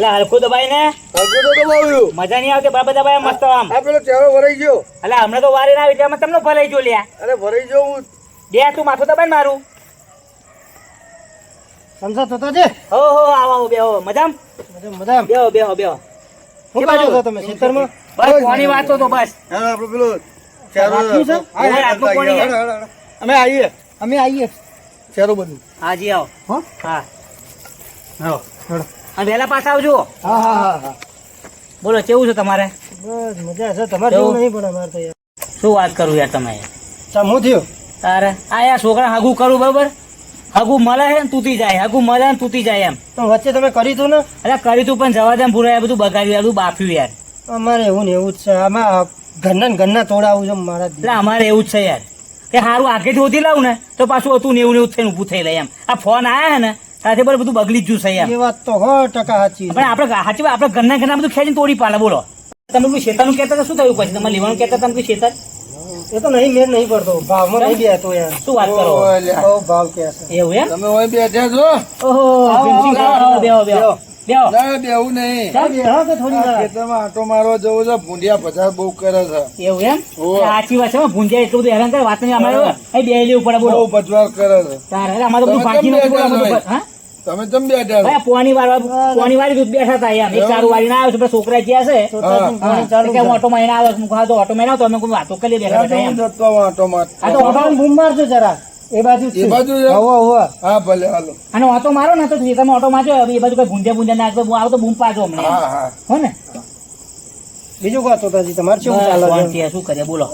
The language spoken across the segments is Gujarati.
એટલે હલકું દબાઈ ને મજા નહીં આવતી. બરાબર દબાય મસ્ત આમ. પેલો ચહેરો ભરાઈ ગયો. એટલે હમણાં તો વારી ના આવી એટલે તમને ભલાઈ જો લ્યા. અરે ભરાઈ ગયો હું. બે તું માથું દબાઈ ને મારું. સમજા થતો છે. હો આવો બેહો. મજામ બેહો. શું બાજુ છો તમે ખેતરમાં? બસ પાણી વાંચો તો બસ. આપણે પેલો ચહેરો આટલું પાણી. અમે આવીએ. ચહેરો બધું. હાજી આવો. હા હેડો. અને વહેલા પાછા આવજો. હા. બોલો કેવું છે તમારે? બસ મજા છે. તમારે જેવું નહીં પણ અમારે તો યાર. શું વાત કરું યાર તમે? ચામું થયો. તારે આ યાર છોકરા હાગું કરું બરોબર. હાગું મળે છે ને તૂટી જાય. હાગું મળે ને તૂટી જાય એમ. તો વચ્ચે તમે કરી તું ને? અરે કરી તું પણ જવા દે ભૂરાય બધું બગાડ્યું બધું બાફ્યું યાર. અમારે એવું ને એવું જ છે. આમાં ઘરના તોડાવું છે મારા. એટલે અમારે એવું જ છે યાર કે સારું આગેથી ઓછી લાવું ને તો પાછું હતું નેવું થઈને ઊભું થઈ જાય એમ. આ ફોન આવ્યા ને સાથે બધું બગડી જ ગયું છે યાર. એ વાત તો 100% સાચી. પણ આપણે સાચી આપણે ઘરના બધું ખેંચીને તોડી પાડે. બોલો તમે કોઈ શેતાનું કહેતા હતા શું થયું પછી? તમારે લેવાનું કહેતા હતા કોઈ શેતર? એ તો નહીં મેળ નહીં પડતો. ભાવમાં નહીં બેસતો યાર. શું વાત કરો? બહુ ભાવ કે છે. એવું એમ? તમે હોય બેઠા છો? ઓહો બેહો. ના બેવું નહીં. હા કે થોડી વાર. ખેતરમાં આટો મારવા જવું છે. ભૂંડિયા પચાસ બહુ કરે છે. એવું એમ? સાચી વાત છે. ભૂંજાય એટલું બધું હેરાન કરે વાત નહીં. અમારે બે લેવું પડે. બોલો બહુ પચવાર કરે છે. તારે અમારે બધું બાકી નથી. હા તમે કેમ બેઠા છો? પોણી વાળી દૂધ બેઠા હતા યાર. એક સારું વાળી ના આવે છે છોકરા જ્યાં છે ઓટો મહિના આવે તો ઓટો મહિના તો અમે કોઈ વાતો કરી બેઠા જતો આટો માર. આ તો ઓટો બૂમ મારજો જરા. એ બાજુ એ બાજુ છે? હોવા. હા ભલે હાલો. અને ઓટો મારો ને તો તમે ઓટો મારજો. એ બાજુ કઈ ભૂંજ્યા ના આવો તો બૂમ પાડજો અમને. હા હો ને બીજું વાત હોતાજી તમારે શું ચાલે છે? શું કરીએ બોલો?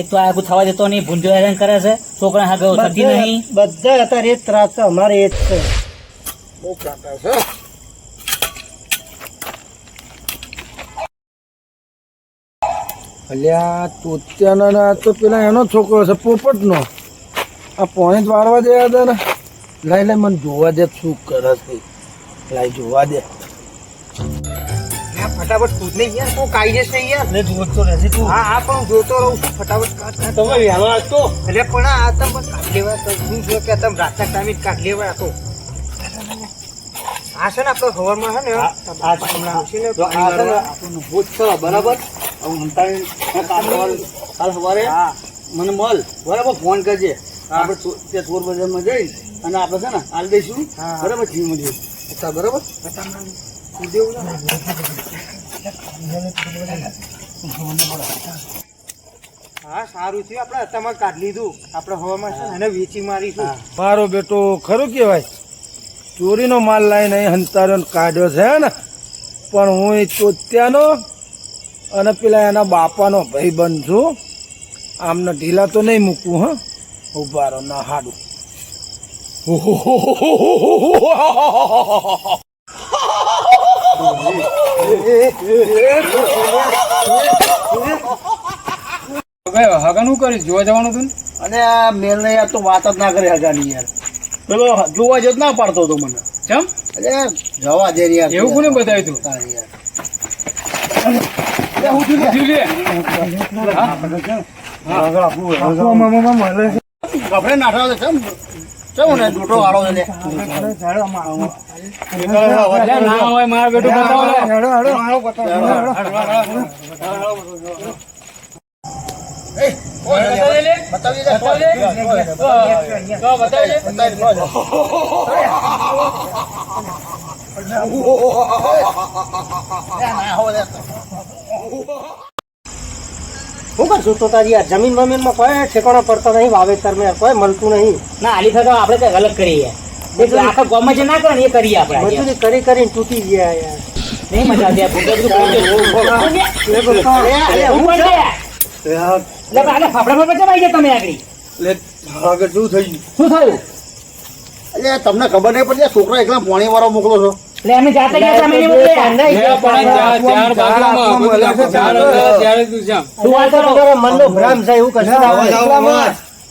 એક તો આગું થવા દેતો નહીં. ભૂંજો હેરાન કરે છે. છોકરા હા ગયો થતી નહીં. બધા અત્યારે એ જ ત્રાસ છે. અમારે એ જ છે. બહુ કાંટા છે. અલ્યા તોત્યાનો ને આ તો પેલા એનો છોકરો છે પોપટનો. આ પોણી જ વાળવા દે હતા ને. લઈ મને જોવા દે શું કરે છે. લાઈ જોવા દે. ફટાફટ કૂદ નહીં યાર. તું કાઢી જશે યાર. ને જોતો રહેશે તું. હા પણ જોતો રહું છું. ફટાફટ તમે વહેલો હતો એટલે પણ આ તમે કાઢ લેવા તો હું જો કે તમે રાતના ટાઈમે જ કાઢ લેવા હતો. આ છે ને આપણે ખબરમાં છે ને આપણું ભૂત છે બરાબર. કાલ સવારે મને મળ બરાબર ફોન કરજે. આપણે ત્યાં ચોર બજારમાં જઈ અને આપણે છે ને હાલ દઈશું બરાબર. જીવ મળીએ બરાબર. હા સારું છે. આપણે અત્યારમાં કાઢ લીધું. આપણે હવામાં છે ને એને વેચી મારીશું. મારો બેટો ખરું કેવાય. ચોરીનો માલ લાઈને હંતાર્યો કાઢ્યો છે ને. પણ હું એ ચોત્યાનો અને પેલા એના બાપાનો ભાઈ બંધ છું. આમને ઢીલા તો નહીં મૂકવું. હા ઉભા રહો ના હાડું. હગાનું કરીશ જોવા જવાનું હતું. અને આ મેલ ને યાર તો વાત જ ના કરે હગાની યાર. પેલો જોવા જ ના પાડતો હતો મને. ચમ એટલે જવા દે યાર. એવું કોને બતાવ્યું તું? તારી યાર કપડે નાઠા છે. ચમ ને દોટો વાળો છે. ના હોય મારા બેટું શું કરશું તો તારી આ જમીન બમીનમાં કોઈ ઠેકાણા પડતા નહીં. વાવેતર મેં કોઈ મળતું નહીં. ના આલી તો આપણે કઈ અલગ કરીએ. આખા ગામમાં જે ના કરે ને એ કરીએ આપણે. મજૂરી કરી કરીને તૂટી ગયા યાર. નહીં મજા આવતી. ફાફડામાં પછી આવી ગયા તમે આગળ. આગળ શું થઈ ગયું? શું થયું? એટલે તમને ખબર નહીં પડતી છોકરા એકલા પાણી વાળો મોકલો છો. એટલે અમે જાતે ગયા તમે નહીં મોકલ્યા. મનનો ભ્રમ છે એવું કશું ના હોય.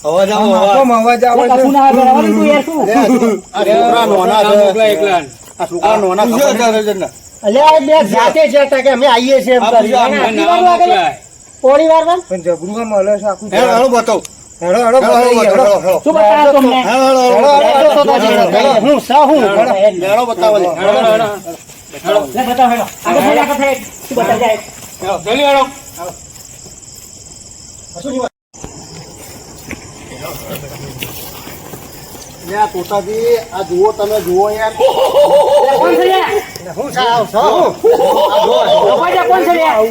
અવાજ કશું ના આવે. તું યાર શું? આ છોકરા નોના છે. આ છોકરા નોના ખબર અલ્યા બે જાતે જતા કે અમે આવીએ છીએ એમ કરી. થોડી વાર પણ જબરું મળે છે આખું. બતાવ. શું બતાવો તમને? હું સા હું બતાવો. લે બતાવો હેડો આગળ થઈ આગળ થઈ તું બતાવ જાય જલ્દી વાળો તોતાજી આ જુઓ તમે જુઓ યાર કોણ છે લ્યા? હું સાવ છો લોકો જા કોણ છે લ્યા?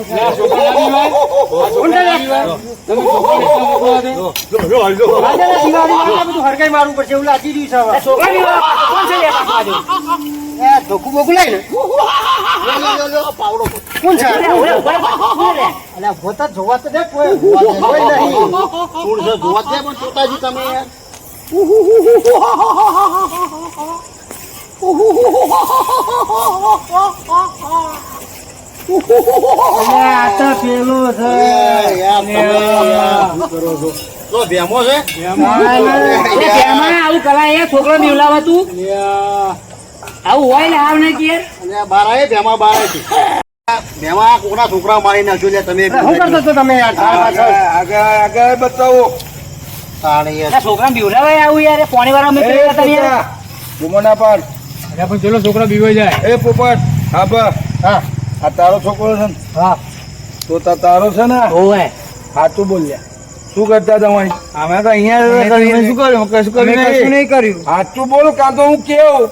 બધું હરકાઈ મારવું પડશે એવું લાગી રહ્યું છે એ છોકરા બી કોણ છે લ્યા પાછું બાજુ? ધોકું બોકું લઈ ને પાવડો કોણ છે લે, ઉભો રહે, ઉભો રહે, ઉભો રહે. અલ્યા ભોતા જોવા તો દે કોઈ નહીં શું છે જોવા દે પણ તોતાજી તમે યાર આ તો પેલું છે યાર તમે યાર શું કરો છો તો ભેમો છે લે, તેમાં આવું કરાય એ છોકરો નીવલાવા તું આવું હોય ને આવ ને કે અને બારા એ ભેમા બારા છે ભેમા કોકના છોકરા મારી નાખ્યો લે તમે શું કરતો છો તમે યાર આગળ બતાવો તાણે યાર છોકરા બીવડાવાય આવું યાર પોણી વાળા મેં પેલા હતા ને યાર. ગુમાના પાડ પણ પેલો છોકરો બીવાઈ જાય એ પોપટ હા બા હા આ તારો છોકરો છે ને હા તો તારો છે ને ઓય સાચું બોલ્યા શું કરતા હતા અહીં અમે તો અહીંયા શું કર્યું કશું નહીં કર્યું સાચું બોલ કાં તો હું કેવું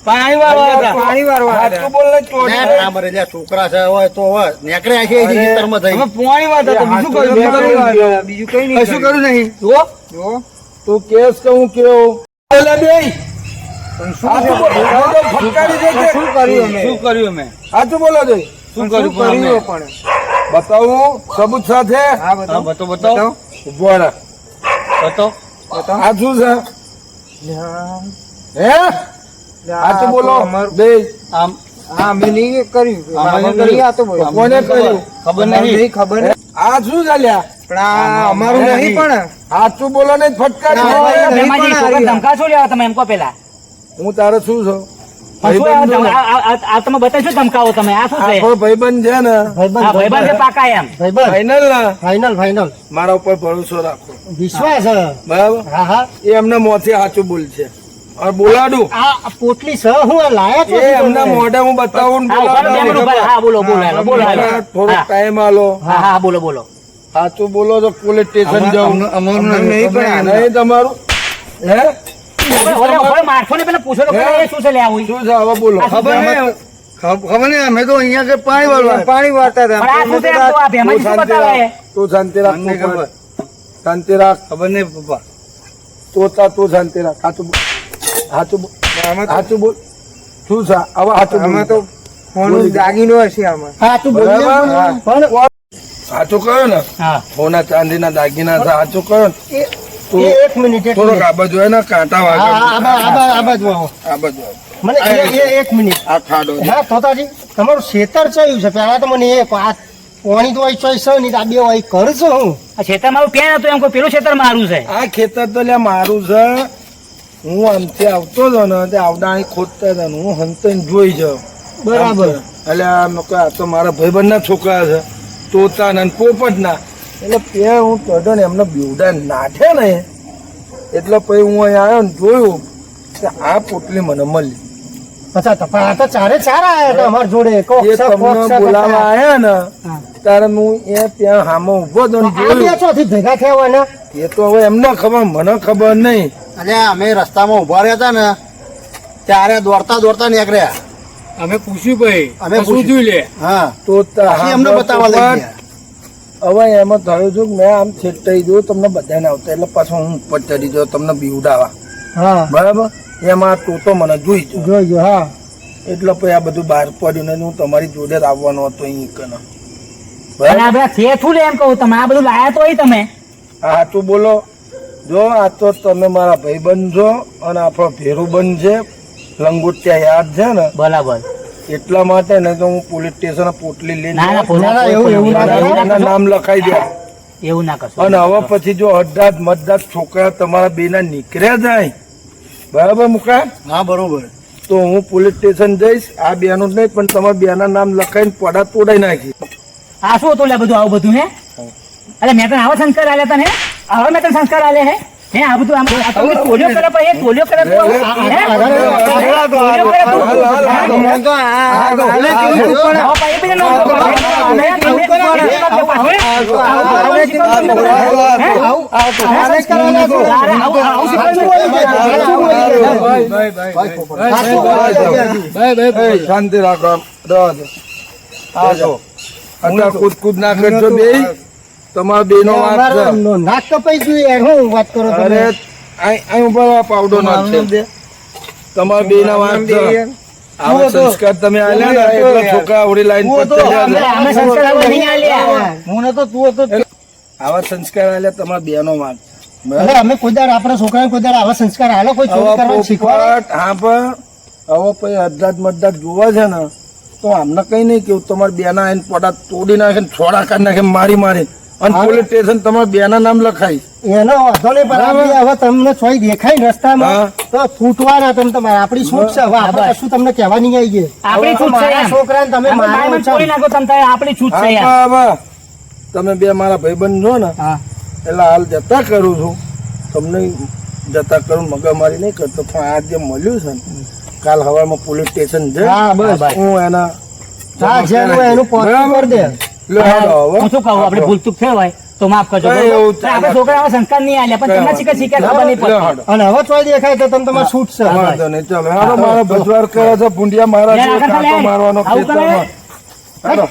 પાણી વાળવા સાચું બોલ ને ચોરી ના મરે લે છોકરા છે હોય તો હોય નેકરે આખી આવી ખેતરમાં થઈ પાણી વાળતા બીજું કઈ નહીં કશું કર્યું નહીં જો તું કેસ કે હું કેવું બોલે બે સાચું બોલ ફટકારી દે છે. શું કર્યું અમે સાચું બોલો દે શું કર્યું પણ બતાવું સબૂત સાથે હા બતાવો ઉભો રહે બતાવો આ શું છે હે સાચું બોલો બે આમ અમે નહીં કર્યું કોને કર્યું ખબર નહીં ખબર આ શું ચાલ્યા પણ અમારું નહીં પણ સાચું બોલો ને ફટકારી ભેમાજી, છોકરા ધમકા શું લેવા તમે એમ કહો પેલા હું તારે શું છું શું ભાઈબંધ છું ને. આ તમે બતાવશો ધમકાવો તમે આ શું છે આખો ભાઈબંધ છે ને આ ભાઈબંધ છે પાકા એમ ફાઈનલ ના ફાઈનલ મારા ઉપર ભરોસો રાખો વિશ્વાસ બરાબર હા હા એ એમને મોથી સાચું બોલશે અને બોલાડું આ પોટલી છે હું લાયા એ એમના મોઢે હું બતાવું ને હા, ઉભા રહો, બે મિનિટ ઉભા રહો. હા બોલો બોલો હાલો, બોલો હાલો. થોડો હા. ટાઈમ આલો હા હા બોલો બોલો સાચું બોલો તો પોલીસ સ્ટેશન જાઉં નહીં પણ નહીં તમારું હે ઓલે ઓલે મારશો ને પેલા પૂછો તો ખરા, એ શું છે લે આવું શું છે હવે બોલો આ શું છે? ખબર નહીં અમે તો અહીંયા પાણી વાળતા પણ આ શું છે એમ તો આ ભેમાજી શું બતાવે તું શાંતિ રાખ અમને ખબર. પોપટ. શાંતિ રાખ ખબર નહીં પપ્પા તું શાંતિ રાખ સાચું બોલ સાચું બોલ સાચું બોલ શું છે હવે સાચું બોલ. તો બોલી દે. દાગીનો હશે આમાં સાચું બરાબર સાચું કહ્યું ને હા સોના ચાંદીના દાગીના છે સાચું કહ્યું ને તું એક મિનિટ થોડોક આ બાજુ હોય ને કાંટા વાગે આ બાજુ આવો આ બાજુ આવે. મને એક મિનિટ આ ખાડો છે. હા તોતાજી તમારું ખેતર ચયું છે પેલા તો મને એ પાણી તો અહીં ચોઈસ છે નહીં આ બે અહીં કર છો હું આ ખેતર મારું ક્યાં હતું એમ કોઈ પેલું ખેતર મારું છે આ ખેતર તો લ્યા મારું છે હું આમથી આવતો હતો ને તે આવડાણી ખોદતા હતા ને હું હંતન જોઈ જાઉં બરાબર એટલે આ તો મારા ભાઈબંધ ના છોકરા છે તોતા ના પોપટ ના એટલે ત્યાં હું ચડો ને એમને બીવડા નાઠે ને એટલે પછી હું અહીં આવ્યો ને જોયું કે આ પોટલી મને મળી અચ્છા તો પણ આ તો ચારે ચાર આયા હતા અમારા જોડે કોક એ છે, કોક તમને છે, બોલાવા આવ્યા ને હા. ત્યારે હું એ ત્યાં હામો ઉભો હતો ને આ બે જોયું ચોથી ભેગા થયા હોય ને એ તો હવે એમને ખબર મને ખબર નહીં અને અમે રસ્તામાં ઉભા રહ્યા હતા ને ત્યારે દોડતા નીકળ્યા અમે પૂછ્યું ભાઈ અમે પૂછ્યું. લે હા તો પછી એમને બતાવવા લઈ ગયા હવે એમાં થયું છું કે મેં આમ છેટાઈ દઉં તમને બધાને આવતા એટલે પાછું હું ઉપર ચડી જાઉં તમને બીવડાવા હા બરાબર એમાં તો મને જોઈ જો જોઈજો હા એટલે પછી આ બધું બહાર પડ્યું ને હું તમારી જોડે જ આવવાનો હતો અહીં કને અને બરાબર આ બધા છે શું લે એમ કહું તમે આ બધું લાયા તો હોય તમે આ સાચું બોલો જો આ તો તમે મારા ભાઈબંધ છો અને આપણો ભેરુબંધ છે લંગોટિયા યાદ છે ને બરાબર એટલા માટે ને તો હું પોલીસ સ્ટેશન પોટલી લઈને ના ના જાઉં. પોતા ના, એવું ના એવું કરો. ના નામ લખાઈ દે એવું ના કરશો અને હવે પછી જો અડધાત મતદાત છોકરા તમારા બેના નીકળ્યા જાય બરાબર મુકા હા બરોબર તો હું પોલીસ સ્ટેશન જઈશ આ બેનું જ નહીં પણ તમારા બેના નામ લખાઈને પડા તોડાઈ નાખી આ શું હતું લે બધું આવું બધું હે અરે મેં તને આવા સંસ્કાર આલ્યા તને હે આવા મેં તને સંસ્કાર આલ્યા હે આ બધું આમ આ તમે ટોલિયો કરે પણ એ ટોલિયો કરે તો હે? ટોલિયો કરે તો? મને તો આ ગાલે કેવું છું પણ આવો પાઈ બીજે નો કરો. અમે શાંતિ રાખો આમ. રહેવા દો. આ જો અત્યારે કૂદ ના કરજો બે તમારા બે નો વાત છે. નાક કપાઈ ગયું યાર હું વાત કરો અરે અહીં ઉપર પાવડો નાખશે તમારા બે ના વાત છે. આવા સંસ્કાર તમે આલ્યા ને એટલે છોકરા આવડી લાઈન પર તૈયાર છે. અમે સંસ્કાર નહીં આલ્યા. હું તો તું હતો આવા સંસ્કાર આલ્યા તમારા બે નો વાત અરે અમે કોઈ દાડ આપણા છોકરાને કોઈ દાડ આવા સંસ્કાર હાલો કોઈ ચોરી કરવાનું શીખવાડે હા પણ હવે પછી અડધાત મડધાત જોવા છે ને તો આમને કઈ નહીં કેવું તમારે બેના આઈને પોટા તોડી નાખે ને છોડા કાઢી નાખે મારી મારી અને પોલીસ સ્ટેશન તમારા બેના નામ લખાય. એનો વાંધો નહીં પણ આપણે હવે તમને ચોઈ દેખાય ને રસ્તામાં હા. તો ફૂટવાના તમે તમારે આપણી છૂટ છે હવે આપણે કશું તમને કહેવા નહીં આવી ગયે આપણી છૂટ છે મારા એમ. છોકરાને તમે અમે મારો બાયમાં છો. તોડી નાખો તમ તારે આપણી છૂટ છે યાર. હા બા તમે બે મારા ભાઈબંધ છો ને હા. એટલે હાલ જતા કરું છું તમને જતા કરું મગજમારી નહીં કરતો પણ આ જે મળ્યું છે ને કાલ હવામાં પોલીસ સ્ટેશન છે હા બસ હું એના હા જેનું એનું પહોંચી કરી દે લે હાલો હવે. હું શું કહું આપણે ભૂલ ચૂક થયો હોય તો માફ કરજો કઈ એવું બરોબર? પણ આપણે છોકરાઓને સંસ્કાર નહીં આલ્યા પણ તમને શીખે શીખે ખબર નહીં લે પડતી. હાલો. અને હવે ચોઈ દેખાય તો તમે તમારે છૂટ છે વાંધો નહીં ચાલો હાલો મારો ભજવાર કરે છે ભૂંડિયા મારા યાર, છે આગળ ચાલે. કાંટો મારવાનો આવું કરે? ખેતરમાં હાલો